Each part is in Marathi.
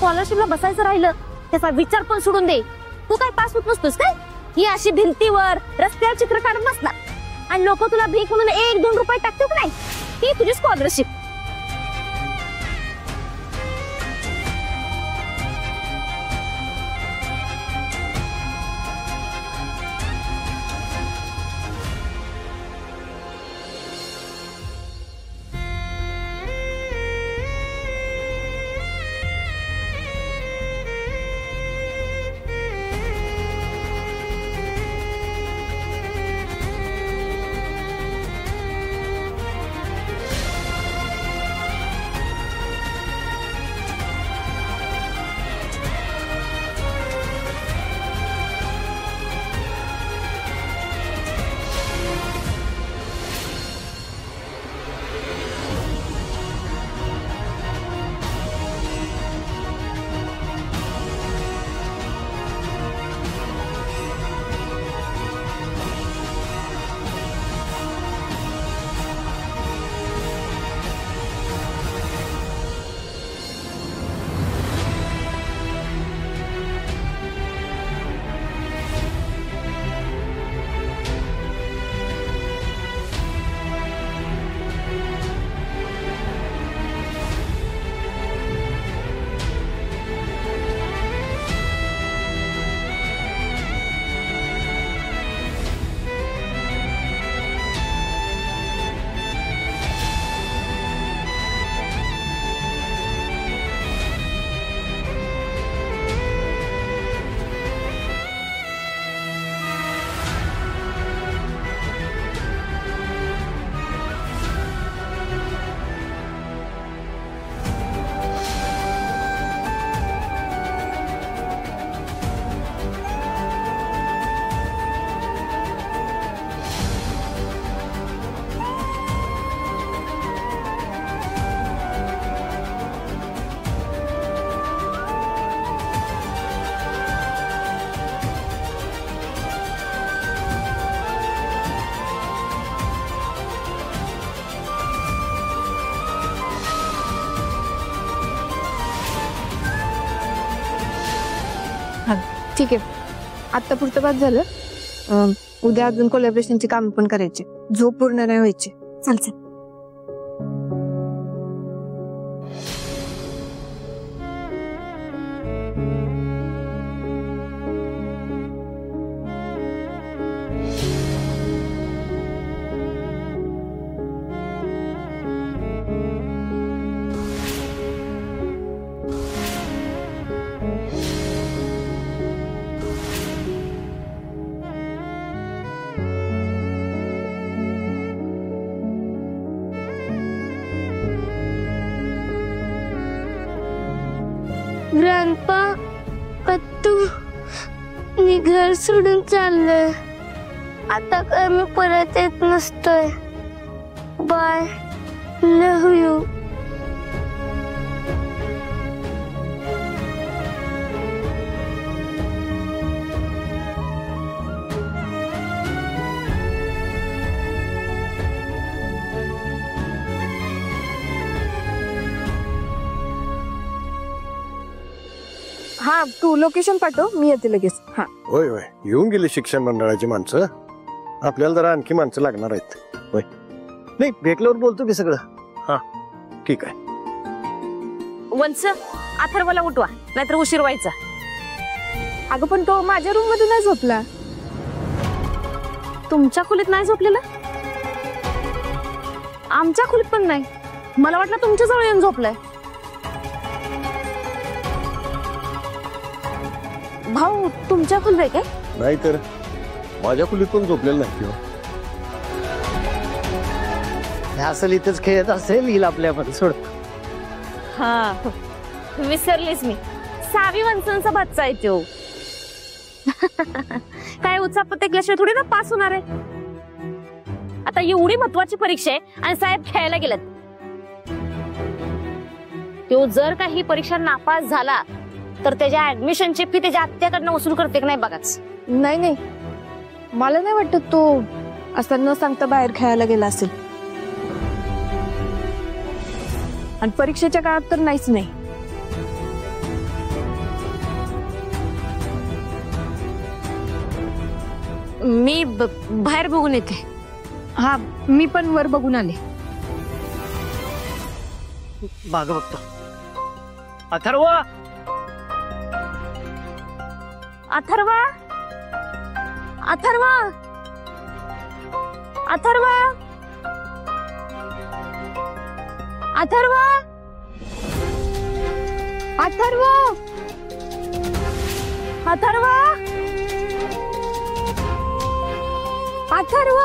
स्कॉलरशिपला बसायचं राहिलं त्याचा विचार पण सोडून दे. तू काय पास होत नसतोस काय? ही अशी भिंतीवर रस्त्यावर चित्र काढत बसणार आणि लोक तुला भीक म्हणून 1-2 रुपये टाकतात नाही. ही तुझी स्कॉलरशिप. ठीक आहे, आता पुरतं बाद झालं. उद्या अजून कोलॅबरेशनची काम पण करायची, झोप पूर्ण नाही व्हायची. चल चल. ग्रॅन्डपा, पत्तू, मी घर सोडून चाललोय. आता काय मी परत येत नसतोय. Bye, love you. हा, तू लोकेशन पाठव, मी येते लगेच. हा. होय होय, येऊन गेली शिक्षण मंडळाची माणसं. आपल्याला जरा आणखी माणसं लागणार आहेत. होय, नाही भेटल्यावर बोलतो की सगळं. हा ठीक आहे. वंश, अथर्वला उठवा नाहीतर उशीर व्हायचा. अगं पण तो माझ्या रूम मध्ये नाही झोपला. तुमच्या खोलीत नाही झोपलेला? आमच्या खोलीत पण नाही. मला वाटलं तुमच्या जवळ येऊन झोपलाय. भाऊ तुमच्या खोलीत आहे काय? नाही तर माझ्या खोलीत पण झोपलेलं नाही. असं इथंच खेळत असेल, येईल आपल्यामध्ये सोड. हा, विसरलीस मी. सावी वंशांचा बच्चा आहे तो. काय उचापत ऐकल्याशिवाय थोडी ना पास होणार आहे. आता एवढी महत्वाची परीक्षा आहे आणि साहेब खेळायला गेलेत. तो जर काही परीक्षा नापास झाला तर त्याच्या ऍडमिशनची फी त्याच्या आत्याकडनं वसूल करते की नाही बघाच. नाही नाही, मला नाही वाटत तो असं न सांगता बाहेर खेळायला गेला असेल. आणि परीक्षेच्या काळात तर नाहीच नाही. मी बाहेर बघून येते. हा मी पण वर बघून आले. माग बघतो. अथर्व अथर्वा अथर्वा अथर्वा अथर्वा अथर्व अथर्वा अथर्व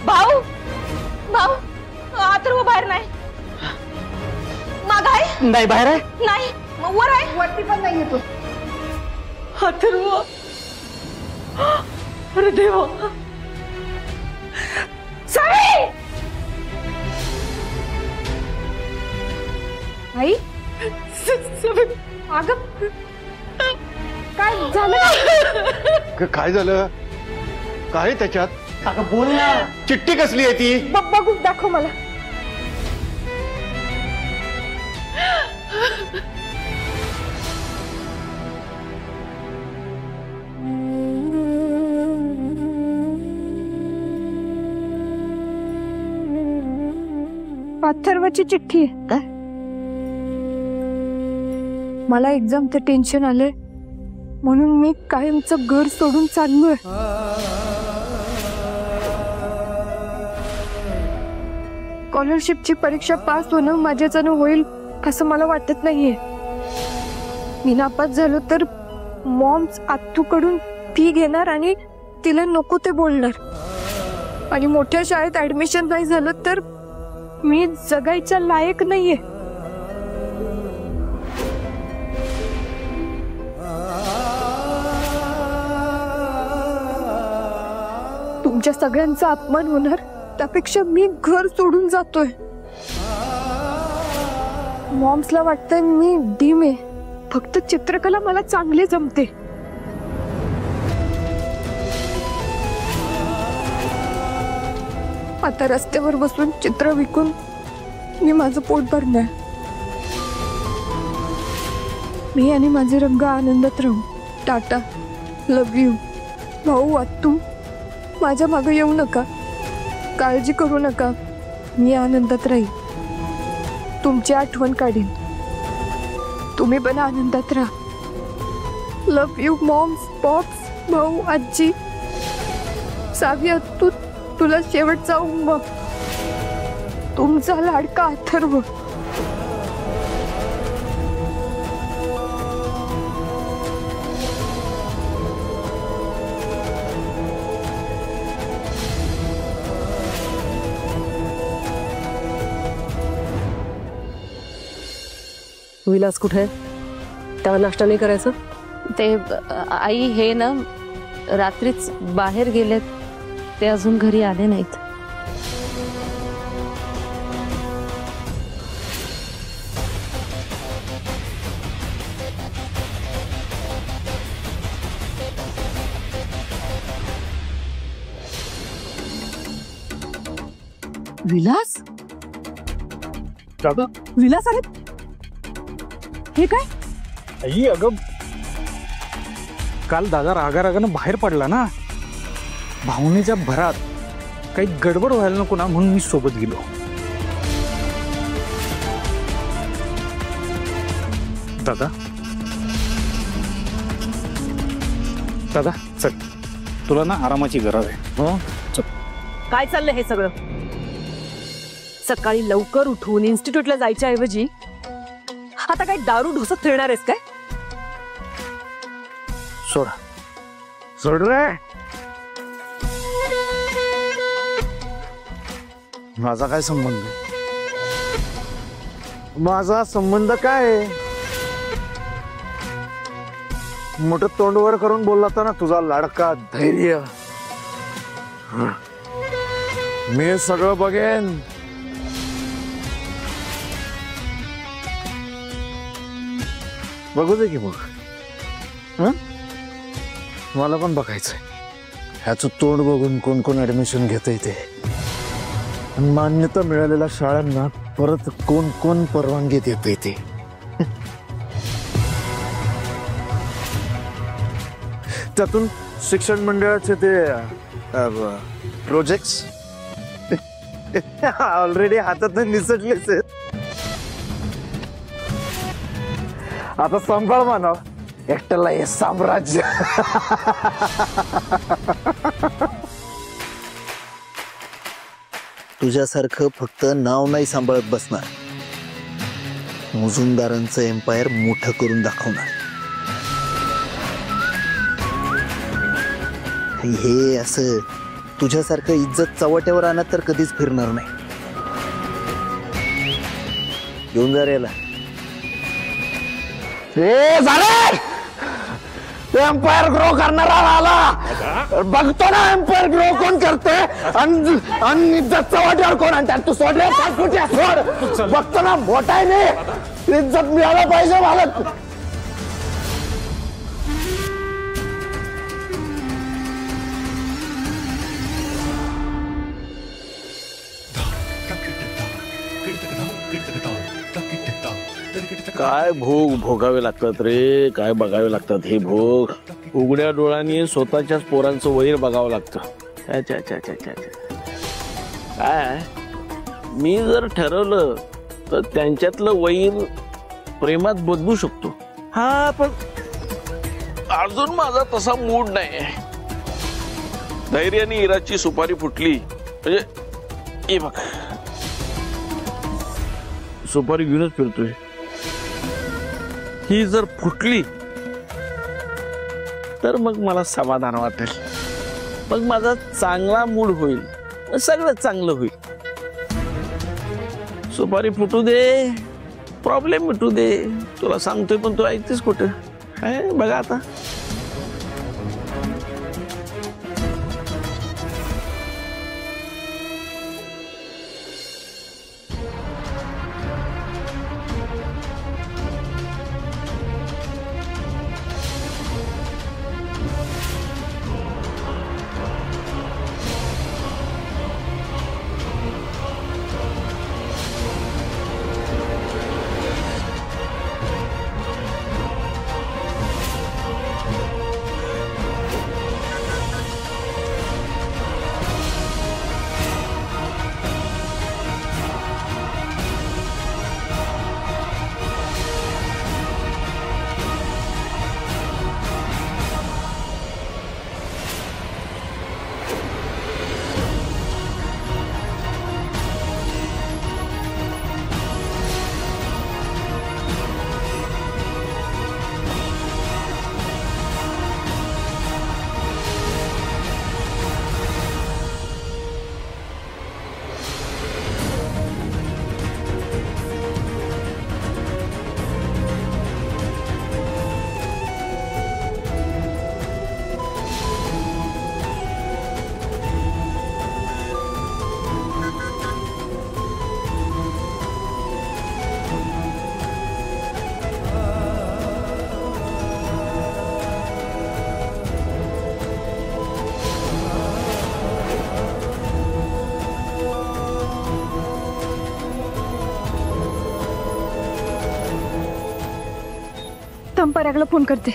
भाऊ भाऊ अथर्व बाहेर नाही. माग आहे नाही बाहेर आहे. नाही मग वर आहे. वरती पण नाही येतो. अथर्व अरे देवा. साई आई अगं काय झालं? काय झालं? काय त्याच्यात? अगं बोल ना. चिठ्ठी कसली आहे ती? बघू दाखव मला. अथर्वची चिठ्ठी आहे. काय? मला एक्झामचं टेन्शन आलंय म्हणून मी कायमचं घर सोडून चाललोय. स्कॉलरशिपची परीक्षा पास होणं माझ्याच्यानं होईल असं मला वाटत नाहीये. मी नापास झालो तर मॉम्स आत्तूकडून फी घेणार आणि तिला नको ते बोलणार. आणि मोठ्या शाळेत ऍडमिशन नाही झालं तर मी जगायच्या लायक नाहीये. तुमच्या सगळ्यांचा अपमान होणार त्यापेक्षा मी घर सोडून जातोय. मॉम्सला वाटतंय मी डीम आहे. फक्त चित्रकला मला चांगली जमते. आता रस्त्यावर बसून चित्र विकून मी माझं पोट भरणार. मी आणि माझे रंग आनंदात राहू. टाटा, लव यू. भाऊ आत्तू माझ्या मागं येऊ नका. काळजी करू नका. मी आनंदात राहील. तुमची आठवण काढीन. तुम्ही पण आनंदात राहा. लव यू मॉम्स, पॉप्स, भाऊ, आजी. सावी आत्तू तुला शेवटचा उम्मा. तुमचा लाडका अथर्व. विलास कुठे? त्याला नाश्ता नाही करायचं? ते आई हे ना रात्रीच बाहेर गेलेत. ते अजून घरी आले नाहीत. विलास? दादा विलास अरे हे काय? आई अगं काल दादा रागारागानं बाहेर पडला ना. भावनेच्या भरात काही गडबड व्हायला नको ना म्हणून मी सोबत गेलो. दादा दादा चल, तुला ना आरामाची गरज आहे. हो चल. काय चाललंय हे सगळं? सकाळी लवकर उठून इन्स्टिट्यूटला जायच्या ऐवजी आता काय दारू ढोसत फिरणार आहेस काय? सोड सोड रे. माझा काय संबंध आहे? माझा संबंध काय आहे? मोठं तोंडवर करून बोलला होता ना, तुझा लाडका धैर्य. मी सगळं बघेन. बघू दे की मग. मला पण बघायचंय ह्याचं तोंड बघून कोण कोण ऍडमिशन घेतंय ते, आणि मान्यता मिळालेल्या शाळांना परत कोण कोण परवानगी देतंय ते. त्यातून शिक्षण मंडळाचे ते प्रोजेक्ट्स ऑलरेडी हातात निसटलेच आहेत. आता सांभाळ मानव एकट्याला हे साम्राज्य. तुझ्यासारखं फक्त नाव नाही सांभाळत बसणार, मुजुमदारांचं एम्पायर मोठं करून दाखवणार. हे असं तुझ्यासारखं इज्जत चवट्यावर आणत तर कधीच फिरणार नाही. घेऊन जा रे याला. एम्पायर ग्रो करणारा आला. बघतो ना एम्पायर ग्रो कोण करते आणि इज्जत चव्हाट्यावर कोण आणतात. तू सोडले सोड. बघतो ना मोठा आहे नाही, इज्जत मिळायला पाहिजे मला. काय भोग भोगावे लागतात रे, काय बघावे लागतात हे भोग. उघड्या डोळ्यांनी स्वतःच्याच पोरांचं वैर बघावं लागतं. काय मी जर ठरवलं तर त्यांच्यातलं वैर प्रेमात बदलू शकतो. हा, पण अजून माझा तसा मूड नाही. धैर्याने इराची सुपारी फुटली म्हणजे हे बघ, सुपारी घेऊनच फिरतोय. ही जर फुटली तर मग मला समाधान वाटेल, मग माझा चांगला मूड होईल, सगळं चांगलं होईल. सुपारी फुटू दे, प्रॉब्लेम मिटू दे. तुला सांगतोय पण तू ऐकतेस कुठं? काय बघा आता. परागला फोन करते.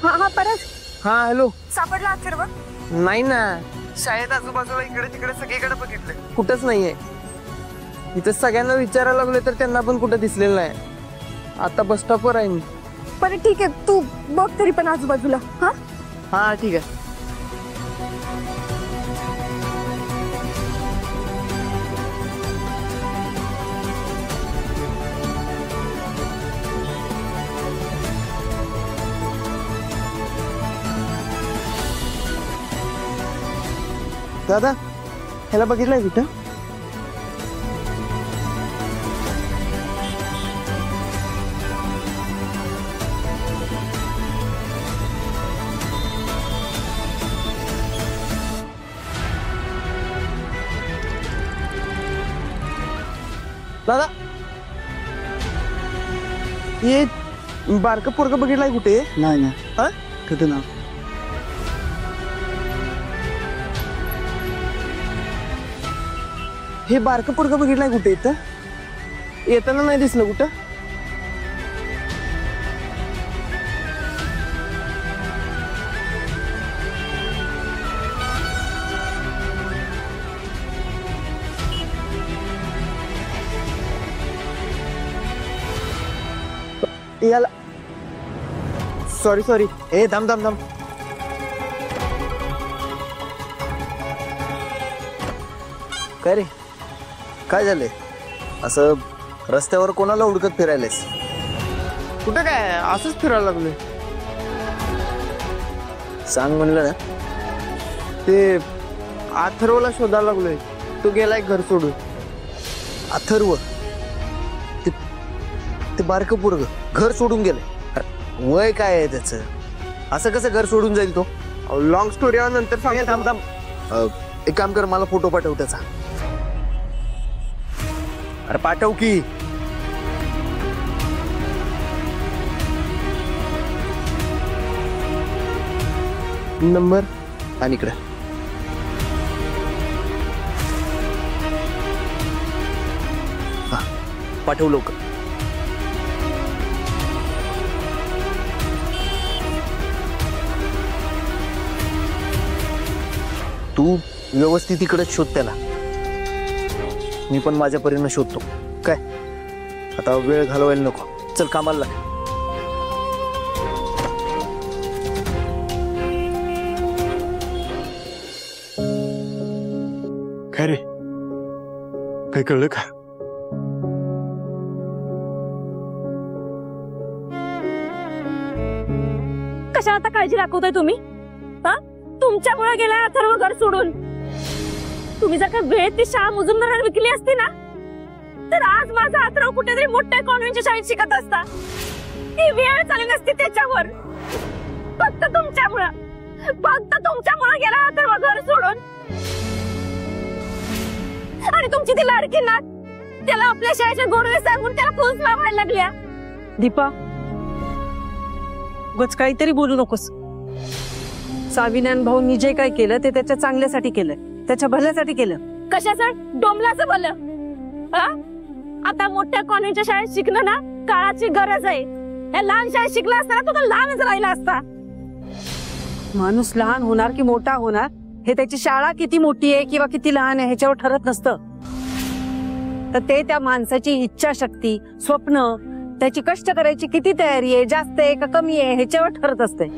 हा हा पराग. हा हॅलो. सापडला सर्व? नाही ना, शाळेत आजूबाजूला इकडे तिकडे सगळीकडे बघितलं, कुठंच नाहीये. इथं सगळ्यांना विचारायला लागले तर त्यांना पण कुठं दिसलेलं नाही. आता बस स्टॉपवर आहे मी. बरं ठीक आहे, तू बघ तरी पण आजूबाजूला. हा हा ठीक आहे. दादा ह्याला बघितलंय कुठं? दादा हे बारकं पोरगं बघितलंय कुठे? नाही ना. हा? कुठं ना? हे बारकं पोरगं बघितलंय कुठे? इथं येताना नाही दिसलं कुठं? याला सॉरी ए थांब. काय रे, काय झालंय? असं रस्त्यावर कोणाला हुडकत फिरायलेस? कुठं काय असंच फिरायला लागलोय. सांग म्हणलं ना. ते अथर्वला शोधायला लागलोय. तो गेलाय घर सोडून. अथर्व? ते बारकं पोरग घर सोडून गेलंय? वय काय आहे त्याचं? असं कसं घर सोडून जाईल तो? लॉंग स्टोरी नंतर सांग. थांब. एक काम कर, मला फोटो पाठव त्याचा. अरे पाठव की. नंबर आणि इकडे पाठव लवकर. तू व्यवस्थित इकडेच शोध त्याला. मी पण माझ्या परीने शोधतो. काय आता वेळ घालवायला नको. चल कामाला लाग. काय रे, काय कळलं का? कशा आता काळजी दाखवताय तुम्ही? हा, तुमच्यामुळे गेलाय अथर्व घर सोडून. तुम्ही जर का वेळेत ती शाळा मुजुमदाराला विकली असती ना, तर आज माझा अथर्व कुठेतरी मोठ्या कॉन्व्हेंटच्या शाळेत शिकत असता. ती वेळ चालली नसती त्याच्यावर. फक्त तुमच्यामुळे गेला अथर्व घर सोडून. आणि तुमची ती लाडकी नात त्याला आपल्या शाळेच्या गोडवे सांगून त्याला फुस लावायला लागल्या. दीपा, उगाच काहीतरी बोलू नकोस. साविनान भाऊंनी जे काय केलं ते त्याच्या चांगल्यासाठी केलं, त्याच्या भल्यासाठी केलं. कशाचं? डोंबलाचं भलं. आता मोठ्या कॉलेजच्या शाळेत शिकणं ना काळाची गरज आहे. या लहान शाळेत शिकला असताना तो तर लहानच राहिला असता. माणूस लहान होणार की मोठा होणार हे त्याची शाळा किती मोठी आहे किंवा किती लहान आहे ह्याच्यावर ठरत नसतं. तर ते त्या माणसाची इच्छाशक्ती, स्वप्न, त्याची कष्ट करायची किती तयारी आहे, जास्त आहे का कमी आहे ह्याच्यावर ठरत असते.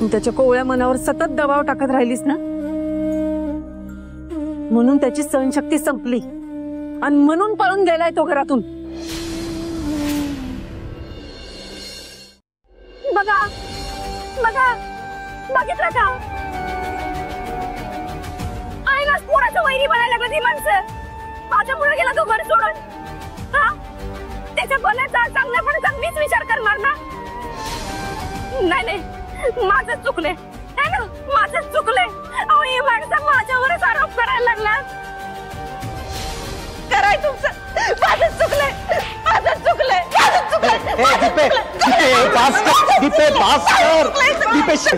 त्याच्या कोवळ्या मनावर सतत दबाव टाकत राहिलीस ना, म्हणून त्याची सहनशक्ती संपली आणि म्हणून पळून गेलाय तो घरातून. बघा बघितलं का? आईलाच पोराचं वैरी बनायला लागलं ती माणसं. माझ्यामुळे गेला तो घर सोडून. त्याच्या भल्याचा चांगल्यापणाचा मीच विचार करणार ना? नाही, माझंच चुकले. माझंच चुकले. अहो, ही माणसं माझ्यावरच आरोप करायला लागला. कराय तुमचं. माझंच चुकले.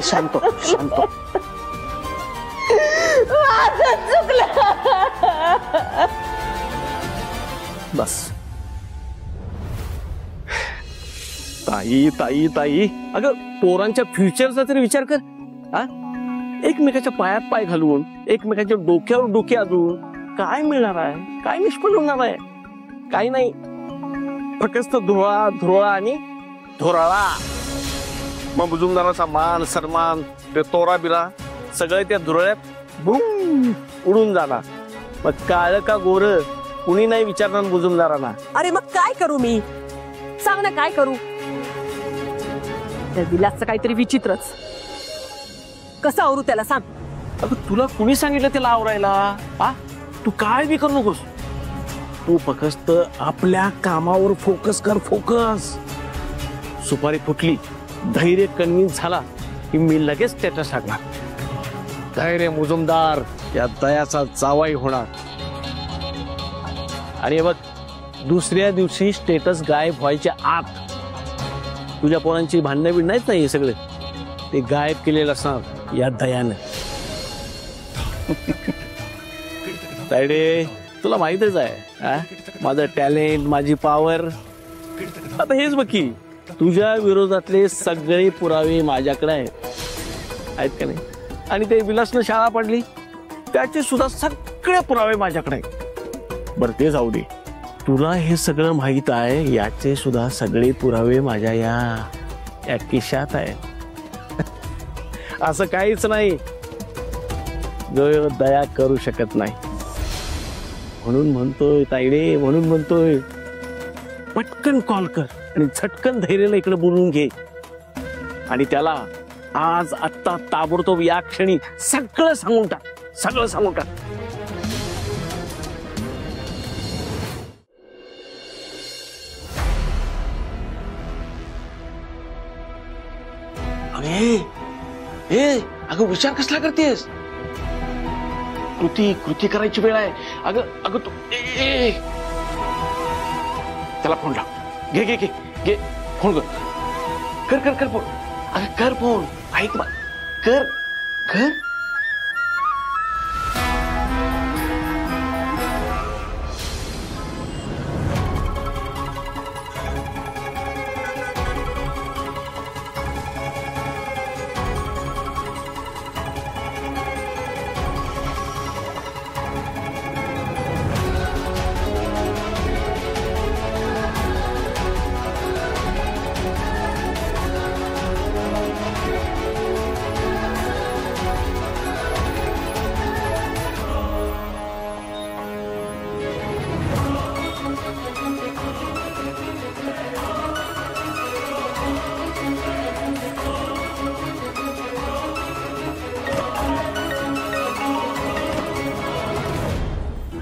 शांत. बस. ताई अगं, पोरांच्या फ्युचरचा तरी विचार कर. एकमेकाच्या पायात पाय घालून, एकमेकाच्या डोक्यावर डोके अजून काय मिळणार आहे? काय निष्फळ होणार आहे? काही नाही. फक्त धुरळा आणि धुराळा. मग मुजुमदाराचा मान सन्मान, ते तोरा बिरा सगळे त्या धुरळ्यात बुम उडून जाणार. मग काळ का गोर कुणी नाही विचारणार मुजुमदारांना. अरे मग काय करू मी? सांग ना, काय करू? त्या विलासचं काहीतरी विचित्रच. कसं आवरू त्याला सांग? अगं तुला कुणी सांगितलं त्याला आवरायला? आ तू काय बी करू नकोस. तू फक्त आपल्या कामावर फोकस कर. फोकस. सुपारी फुटली, धैर्य कन्व्हिन्स झाला की मी लगेच स्टेटस टाकणार. धैर्य मुजुमदार या दयाचा जावाई होणार. आणि बघ, दुसऱ्या दिवशी स्टेटस गायब व्हायच्या आत तुझ्या पोरांची भांडणं बिड नाहीत. नाही सगळे ते गायब केलेलं असणार या दयानं. तायडे तुला माहितच आहे माझं टॅलेंट, माझी पॉवर. आता हेच बघ की तुझ्या विरोधातले सगळे पुरावे माझ्याकडे आहेत का नाही? आणि ते विलासनं शाळा पडली त्याचे सुद्धा सगळे पुरावे माझ्याकडे आहेत. बरं ते जाऊ दे, तुला हे सगळं माहित आहे याचे सुद्धा सगळे पुरावे माझ्या या खिशात आहेत. असं काहीच नाही जो दया करू शकत नाही. म्हणून म्हणतोय ताईडे, म्हणून म्हणतोय पटकन कॉल कर आणि झटकन धैर्याला इकडे बोलवून घे आणि त्याला आज आत्ता ताबडतोब या क्षणी सगळं सांगून टाक. सगळं सांगून टाक. अगं विचार कसला करतेस? कृती करायची वेळ आहे. अगं तू त्याला फोन लाव. घे फोन कर फोन. अगं कर फोन. ऐक मग, कर.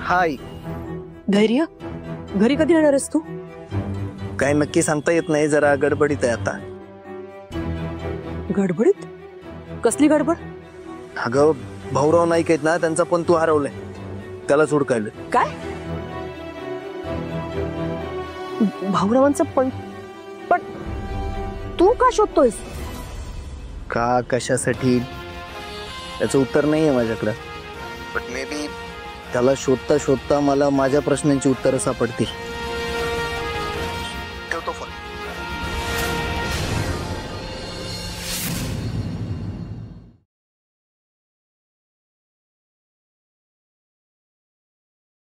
हाय धैर्य, घरी कधी येणार आहेस तू? काय नक्की सांगता येत नाही, जरा गडबडीत आहे आता. गडबडीत? कसली गडबड? अगं भाऊराव नाईक आहेत ना, त्यांचा पण तू हरवलाय, त्याला हुडकायला. काय? भाऊरावांचं पण तू का शोधतोयस? का, कशासाठी, याचं उत्तर नाहीये माझ्याकडं. बट मे बी त्याला शोधता शोधता मला माझ्या प्रश्नांची उत्तरं सापडतील.